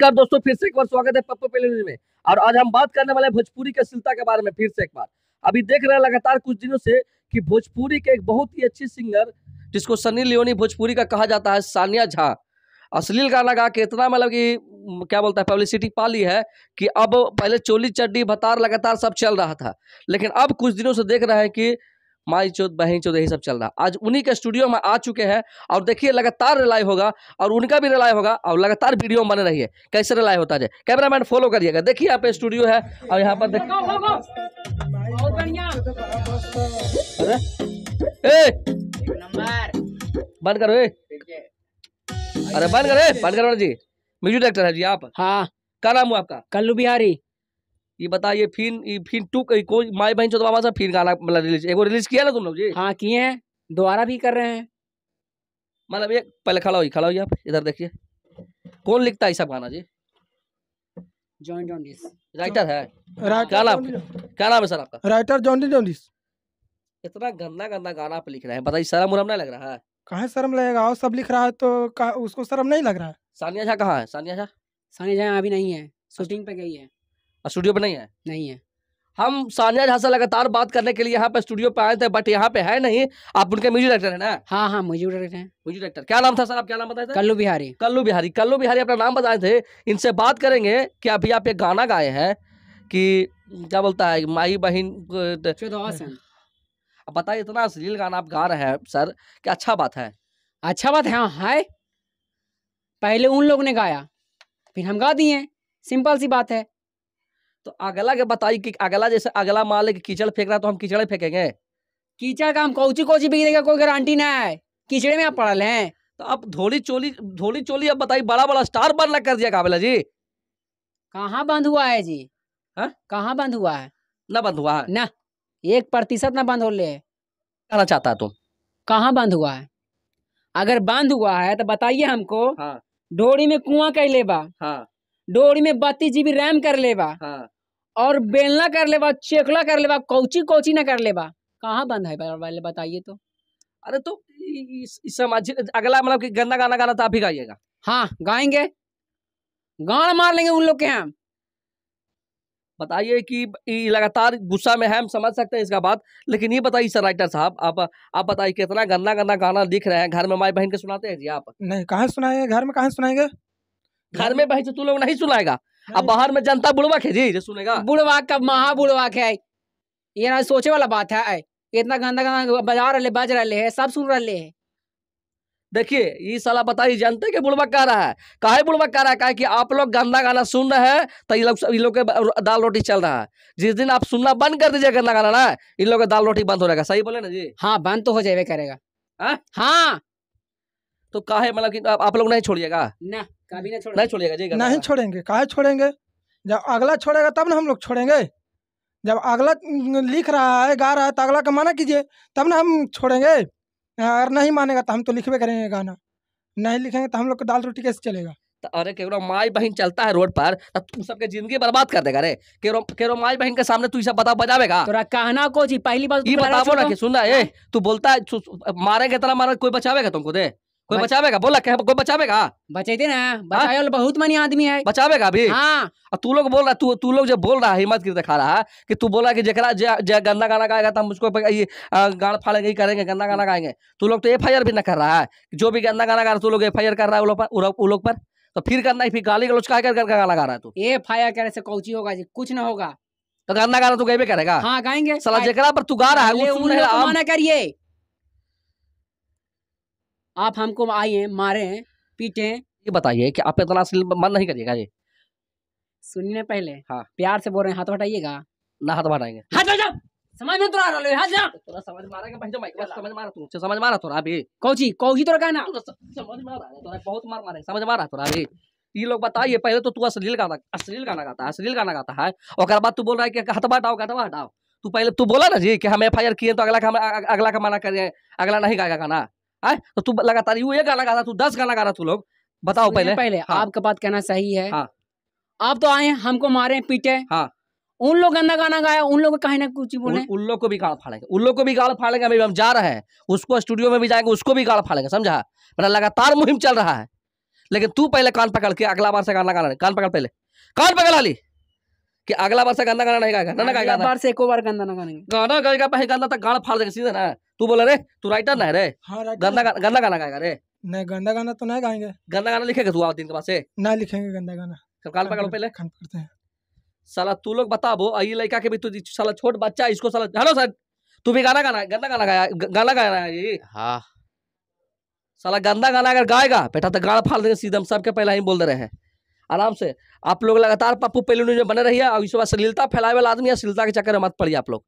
नमस्कार दोस्तों, फिर से एक बार स्वागत है पप्पू पेलेज में। और आज हम बात करने वाले हैं भोजपुरी के अश्लीलता के बारे में। फिर से एक बार अभी देख रहे हैं लगातार कुछ दिनों से कि भोजपुरी के एक बहुत ही अच्छी सिंगर जिसको सनी लियोनी भोजपुरी का कहा जाता है, सानिया झा, अश्लील गाना गा के इतना मतलब कि क्या बोलता है पब्लिसिटी पा ली है कि अब पहले चोली चड्डी भतार लगातार सब चल रहा था, लेकिन अब कुछ दिनों से देख रहे हैं कि माई चौथ बहन चौथ यही सब चल रहा। आज उन्हीं के स्टूडियो में आ चुके हैं और देखिए लगातार रिलाई होगा और उनका भी रिलाई होगा और लगातार वीडियो बन रही है। कैसे रिलाई होता है, कैमरामैन फॉलो करिएगा। देखिए यहाँ पे स्टूडियो है और यहाँ पर बंद करो, अरे बंद करो जी। म्यूजिक डायरेक्टर है जी आप? हाँ। क्या नाम हुआ आपका? कल्लू बिहारी। ये बताइए फिर टू कोई माई बहन चौथ बाबा फिर गाना मतलब रिलीज किया ना तुम लोग जी? हाँ किए हैं, दोबारा भी कर रहे हैं। मतलब ये पहले खड़ा हो आप इधर देखिए, कौन लिखता है सब गाना जी? जॉन जॉन्डिस राइटर है। क्या नाम है सर आपका? Writer John jaundice. इतना गंदा गंदा गाना पे लिख रहे हैं, बताइए शर्म उरम नहीं लग रहा है? कहाँ शर्म लगेगा, और सब लिख रहा है तो उसको शर्म नहीं लग रहा है? सानिया झा कहाँ है? सानिया झा अभी नहीं है, शूटिंग पे गई है। स्टूडियो पे नहीं है? नहीं है। हम सानिया झा से लगातार बात करने के लिए यहाँ पे स्टूडियो पे आए थे, बट यहाँ पे है नहीं। आप उनके म्यूजिक डायरेक्टर है ना? हाँ हाँ, म्यूजिक डायरेक्टर हैं। म्यूजिक डायरेक्टर क्या नाम था सर? आप क्या नाम बताए थे? कल्लू बिहारी। कल्लू बिहारी अपना नाम बताए थे। इनसे बात करेंगे कि अभी आप ये गाना गाए हैं कि क्या बोलता है माई बहन। बताइए, इतना अश्लील गाना आप गा रहे हैं सर, क्या अच्छा बात है? अच्छा बात है। हाँ है, पहले उन लोग ने गाया फिर हम गा दिए, सिंपल सी बात है। तो अगला के बताइए कि अगला जैसे अगला मान ले कि कीचड़ फेंक रहा तो हम कीचड़ फेंकेंगे? कीचड़ का हम कोची बिगड़ेगा, कोई गारंटी ना है। कीचड़े में आप पड़ल हैं तो अब धोली चोली अब बताइए, बड़ा बड़ा स्टार बंद कर दिया काबिला जी। कहाँ बंद हुआ है जी? हाँ? कहाँ बंद हुआ है? ना बंद हुआ है ना, 1% ना बंद हो ले। कहना चाहता है तुम? कहाँ बंद हुआ है? अगर बंद हुआ है तो बताइए हमको। हाँ। डोरी में कुआं कर लेबा। हाँ। डोरी में 32 GB रैम कर लेबा। हाँ। और बेलना कर लेबा, चेकला कर लेबा, कौची ना कर लेबा। कहाँ बंद है पहले बताइए तो। अरे तो समझ, अगला मतलब कि गंदा गाना गाना तो आप ही गाइएगा? हाँ गाएंगे, गाना मार लेंगे उन लोग के हम। बताइए कि लगातार गुस्सा में है, हम समझ सकते हैं इसका बात, लेकिन ये बताइए सर राइटर साहब, आप बताइए कितना गंदा गंदा गाना दिख रहे हैं। घर में माई बहन के सुनाते हैं जी आप? नहीं, कहाँ सुनाएंगे, घर में कहाँ सुनाएंगे? घर में बहन से तू लोग नहीं सुनाएगा, अब बाहर में जनता बुढ़वा के जी जो सुनेगा। बुढ़वा का महा बुढ़वा के ये ना सोचे वाला बात है। इतना गंदा गंदा बज रहे हैं, सब सुन रहे हैं। देखिए ये साला बताइए, जनते के बुढ़वा कह रहा है, काहे बुढ़वा कह रहा है? काहे कि आप लोग गंदा गाना सुन रहे हैं तो इन लोग के दाल रोटी चल रहा है। जिस दिन आप सुनना बंद कर दीजिए गंदा गाना ना, इन लोग का दाल रोटी बंद हो जाएगा। सही बोले ना जी? हाँ, बंद तो हो जाए करेगा। हाँ तो काहे मतलब कि आप लोग नहीं छोड़िएगा ना? कभी नहीं छोड़िएगा जी? नहीं छोड़ेंगे, काहे छोड़ेंगे? जब अगला छोड़ेगा तब ना हम लोग छोड़ेंगे। जब अगला लिख रहा है, गा रहा है, तो अगला का माना कीजिए तब ना हम छोड़ेंगे। अगर नहीं मानेगा तो हम तो लिखबे करेंगे गाना, नहीं लिखेंगे तो हम लोग को दाल रोटी कैसे चलेगा? तो अरे केवल माई बहन चलता है रोड पर तो तू सबके जिंदगी बर्बाद कर देगा रे। केवल माई बहन के सामने तू सब बजावेगा? तोरा कहना को जी पहली बात ये बताओ ना कि सुनना है, तू बोलता है मारेंगे तना मारे, कोई बचावेगा तुमको? दे कोई बचावेगा? बोला कोई बचावेगा? बचाते ना, बचाए बहुत मनी आदमी है, बचावेगा अभी। हाँ। तू लोग बोल रहा, तू लोग जो बोल रहा है, हिम्मत की दिखा रहा है कि तू बोला कि जकरा गंदा गाना गाएगा तो हम उसको गाड़ फाड़ेंगे, करेंगे, गंदा गाना गाएंगे। तू लोग तो FIR भी न कर रहा है, जो भी गंदा गाना गा रहा है तू लोग FIR कर रहा है उन लोग पर। तो फिर करना है, फिर गाली गलौज का गाना गा रहा है तू? FIR करने से कौची होगा जी? कुछ ना होगा। तो गंदा गाना तू गाइबे करेगा? हाँ गाएंगे। साला जकरा पर तू गा रहा है वो सुन रहा है, मना करिए। आप हमको आइए मारे पीटे। ये बताइए कि आप इतना मन नहीं करिएगा ये? सुनिए पहले। हाँ। प्यार से बोल रहे हैं, हाथ हटाइएगा ना? हाथ हटाएंगे। हाथ हटा, समझ में तो आ रहा है। हाथ जा, तोरा समझ मारेगा भाई, जो माइक समझ मारा तू, समझ मारा तोरा अभी? कौची तोरा कहना समझ मारा तोरा, बहुत मार मारे, समझ मारा तोरा अभी? ये लोग बताइए, पहले तो तू अश्लील गाना गाता है, और बाद तू बोल रहा है कि हथवा हटाओ। तू पहले तू बोला ना जी कि हम FIR किए तो अगला का मना करें, अगला नहीं गाएगा गाना है। तो तू लगातार ये गाना गाता, तू 10 गाना गा रहा। तू लोग बताओ पहले। हाँ। आपका बात कहना सही है। हाँ। आप तो आए हमको मारे पीटे। हाँ। उन लोग गंदा गाना गाया, उन लोग कहीं ना कुछ बोले, उन लोग को भी गाड़ फाड़ेंगे, अभी हम जा रहे हैं उसको स्टूडियो में भी जाएंगे, उसको भी गाड़ फाड़ेंगे, समझा? मेरा लगातार मुहिम चल रहा है, लेकिन तू पहले कान पकड़ के अगला बार से गाना गाना नहीं, कान पकड़ पहले, कान पकड़ ली कि अगला बार से गाना गाना नहीं गाएगा, ना अगला गाएगा, बार से एको बार गंदा ना गाएंगे। गाना गाएगा पहले गाना तक गाना फाड़ देगा सीधे ना। तू बोला रे तू राइटर ना है रे, हाँ गंदा गंदा गाना गाएगा रे, नहीं गंदा गाना तो नहीं गाएंगे, गंदा गाना लिखेगा तू दिन के बाद से, ना लिखेंगे गंदा गाना। कान पकड़ो पहले। कान पकड़ते हैं। साला तू लोग बताबो, ये लड़का के भी तू साला छोट बच्चा इसको साला, हेलो सर तू भी गाना गाना, गंदा गाना गाया, गाना गाना है ये, हाँ साला गंदा गाना अगर गाएगा बेटा तो गाड़ फाड़ देंगे सीधे, हम सबके पहले ही बोल दे रहे हैं आराम से। आप लोग लगातार पप्पू पेलू में बने रहिए और इस बार अश्लीलता फैलाए वाला आदमी है, अश्लीलता के चक्कर में मत पड़िए आप लोग।